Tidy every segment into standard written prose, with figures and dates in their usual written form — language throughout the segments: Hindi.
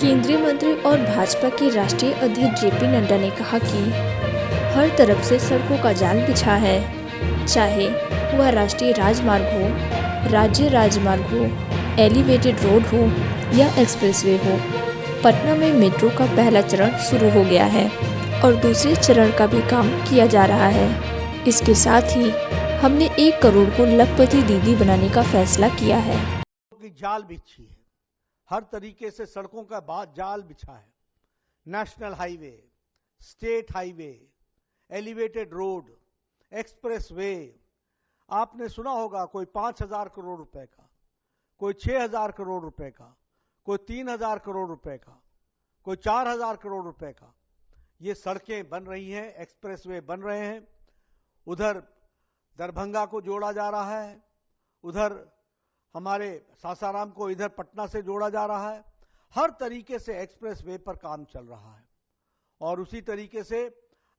केंद्रीय मंत्री और भाजपा के राष्ट्रीय अध्यक्ष जेपी नड्डा ने कहा कि हर तरफ से सड़कों का जाल बिछा है, चाहे वह राष्ट्रीय राजमार्ग हो, राज्य राजमार्ग हो, एलिवेटेड रोड हो या एक्सप्रेसवे हो। पटना में मेट्रो का पहला चरण शुरू हो गया है और दूसरे चरण का भी काम किया जा रहा है। इसके साथ ही हमने 1 करोड़ को लखपति दीदी बनाने का फैसला किया है। जाल बिछी है, हर तरीके से सड़कों का जाल बिछा है। National highway, state highway, elevated road, expressway. आपने सुना होगा कोई 5,000 करोड़ रुपए का, कोई 6,000 करोड़ रुपए का, कोई 3,000 करोड़ रुपए का, कोई 4,000 करोड़ रुपए का। ये सड़कें बन रही हैं, एक्सप्रेसवे बन रहे हैं। उधर दरभंगा को जोड़ा जा रहा है, उधर हमारे सासाराम को इधर पटना से जोड़ा जा रहा है। हर तरीके से एक्सप्रेसवे पर काम चल रहा है। और उसी तरीके से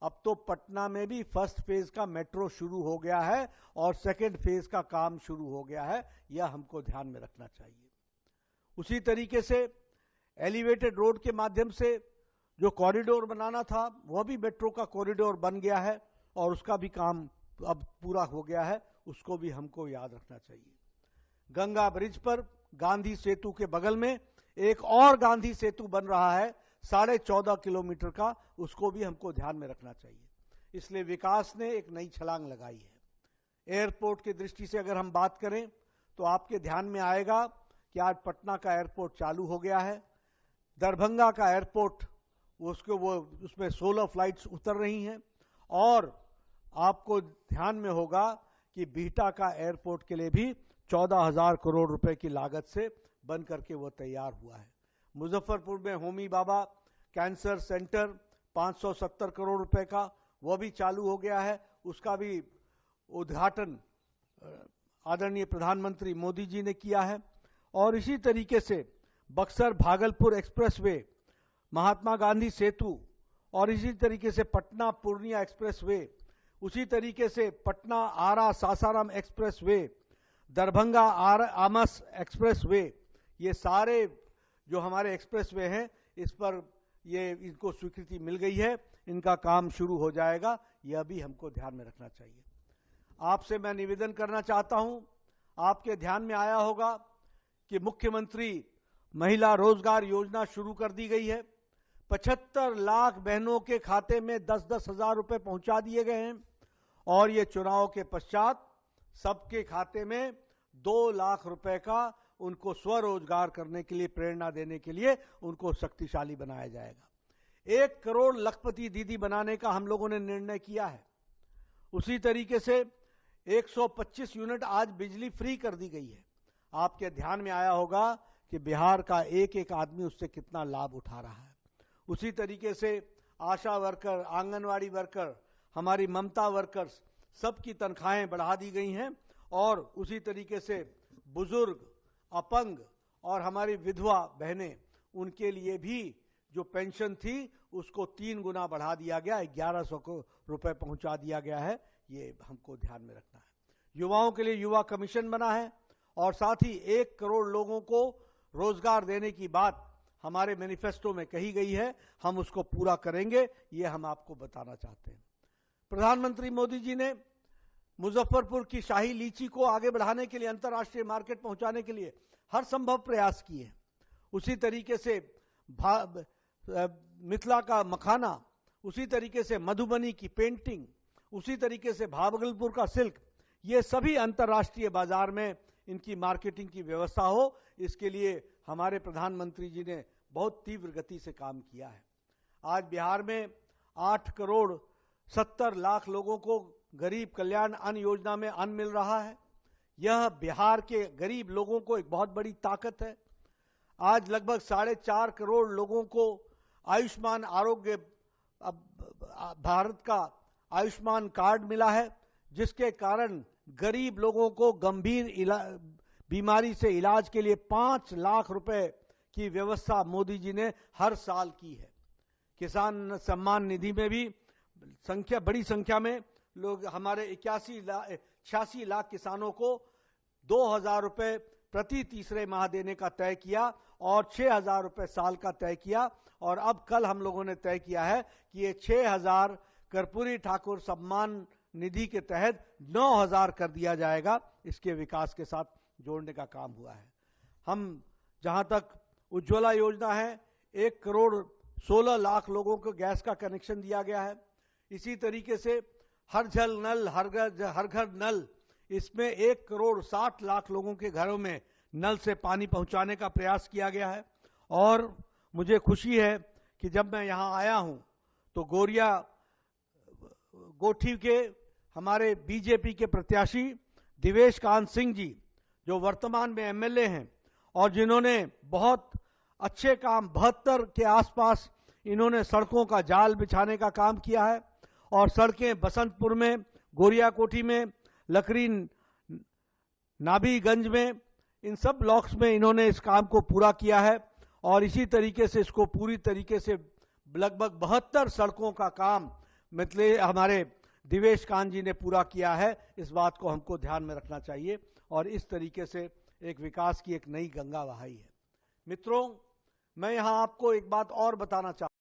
अब तो पटना में भी फर्स्ट फेज का मेट्रो शुरू हो गया है और सेकंड फेज का काम शुरू हो गया है। यह हमको ध्यान में रखना चाहिए। उसी तरीके से एलिवेटेड रोड के माध्यम से जो कॉरिडोर बनाना था वह भी मेट्रो का कॉरिडोर बन गया है और उसका भी काम अब पूरा हो गया है। उसको भी हमको याद रखना चाहिए। गंगा ब्रिज पर गांधी सेतु के बगल में एक और गांधी सेतु बन रहा है 14.5 किलोमीटर का, उसको भी हमको ध्यान में रखना चाहिए। इसलिए विकास ने एक नई छलांग लगाई है। एयरपोर्ट की दृष्टि से अगर हम बात करें तो आपके ध्यान में आएगा कि आज पटना का एयरपोर्ट चालू हो गया है। दरभंगा का एयरपोर्ट उसमें 16 फ्लाइट्स उतर रही हैं और आपको ध्यान में होगा कि बिहटा का एयरपोर्ट के लिए भी 14,000 करोड़ रुपए की लागत से बन करके वो तैयार हुआ है। मुजफ्फरपुर में होमी बाबा कैंसर सेंटर 570 करोड़ रुपए का वो भी चालू हो गया है। उसका भी उद्घाटन आदरणीय प्रधानमंत्री मोदी जी ने किया है। और इसी तरीके से बक्सर भागलपुर एक्सप्रेसवे, महात्मा गांधी सेतु और इसी तरीके से पटना पूर्णिया एक्सप्रेसवे, उसी तरीके से पटना आरा सासाराम एक्सप्रेसवे, दरभंगा आमस एक्सप्रेसवे, ये सारे जो हमारे एक्सप्रेसवे हैं इस पर इनको स्वीकृति मिल गई है। इनका काम शुरू हो जाएगा। यह भी हमको ध्यान में रखना चाहिए। आपसे मैं निवेदन करना चाहता हूं, आपके ध्यान में आया होगा कि मुख्यमंत्री महिला रोजगार योजना शुरू कर दी गई है। 75 लाख बहनों के खाते में 10-10 हजार रुपए पहुंचा दिए गए हैं और ये चुनाव के पश्चात सबके खाते में 2 लाख रुपए का उनको स्वरोजगार करने के लिए, प्रेरणा देने के लिए उनको शक्तिशाली बनाया जाएगा। 1 करोड़ लखपति दीदी बनाने का हम लोगों ने निर्णय किया है। उसी तरीके से 125 यूनिट आज बिजली फ्री कर दी गई है। आपके ध्यान में आया होगा कि बिहार का एक आदमी उससे कितना लाभ उठा रहा है। उसी तरीके से आशा वर्कर, आंगनवाड़ी वर्कर, हमारी ममता वर्कर्स, सबकी तनख्वाहें बढ़ा दी गई हैं। और उसी तरीके से बुजुर्ग, अपंग और हमारी विधवा बहनें, उनके लिए भी जो पेंशन थी उसको 3 गुना बढ़ा दिया गया, 1100 रुपए पहुंचा दिया गया है। ये हमको ध्यान में रखना है। युवाओं के लिए युवा कमीशन बना है और साथ ही 1 करोड़ लोगों को रोजगार देने की बात हमारे मैनिफेस्टो में कही गई है। हम उसको पूरा करेंगे, ये हम आपको बताना चाहते हैं। प्रधानमंत्री मोदी जी ने मुजफ्फरपुर की शाही लीची को आगे बढ़ाने के लिए, अंतर्राष्ट्रीय मार्केट पहुंचाने के लिए हर संभव प्रयास किए हैं। उसी तरीके से मिथिला का मखाना, उसी तरीके से मधुबनी की पेंटिंग, उसी तरीके से भागलपुर का सिल्क, ये सभी अंतर्राष्ट्रीय बाजार में इनकी मार्केटिंग की व्यवस्था हो, इसके लिए हमारे प्रधानमंत्री जी ने बहुत तीव्र गति से काम किया है। आज बिहार में 8 करोड़ 70 लाख लोगों को गरीब कल्याण अन्न योजना में अन्न मिल रहा है। यह बिहार के गरीब लोगों को एक बहुत बड़ी ताकत है। आज लगभग 4.5 करोड़ लोगों को आयुष्मान आरोग्य, भारत का आयुष्मान कार्ड मिला है, जिसके कारण गरीब लोगों को गंभीर बीमारी से इलाज के लिए 5 लाख रुपए की व्यवस्था मोदी जी ने हर साल की है। किसान सम्मान निधि में भी बड़ी संख्या में लोग, हमारे 86 लाख किसानों को 2,000 रुपए प्रति तीसरे माह देने का तय किया और 6,000 रुपए साल का तय किया। और अब कल हम लोगों ने तय किया है कि ये 6,000 कर्पूरी ठाकुर सम्मान निधि के तहत 9,000 कर दिया जाएगा। इसके विकास के साथ जोड़ने का काम हुआ है। हम जहां तक उज्ज्वला योजना है, 1,16,00,000 लोगों को गैस का कनेक्शन दिया गया है। इसी तरीके से हर जल नल हर घर नल, इसमें 1,60,00,000 लोगों के घरों में नल से पानी पहुंचाने का प्रयास किया गया है। और मुझे खुशी है कि जब मैं यहां आया हूं तो गोरिया गोठी के हमारे बीजेपी के प्रत्याशी दिवेश कांत सिंह जी, जो वर्तमान में एमएलए हैं और जिन्होंने बहुत अच्छे काम 72 के आसपास इन्होंने सड़कों का जाल बिछाने का काम किया है। और सड़कें बसंतपुर में, गोरिया कोठी में, लकड़ी नाभीगंज में, इन सब ब्लॉक्स में इन्होंने इस काम को पूरा किया है। और इसी तरीके से इसको पूरी तरीके से लगभग 72 सड़कों का काम मतलब हमारे दिवेश कांत जी ने पूरा किया है। इस बात को हमको ध्यान में रखना चाहिए और इस तरीके से एक विकास की एक नई गंगा बहाई है। मित्रों, मैं यहां आपको एक बात और बताना चाहता हूं।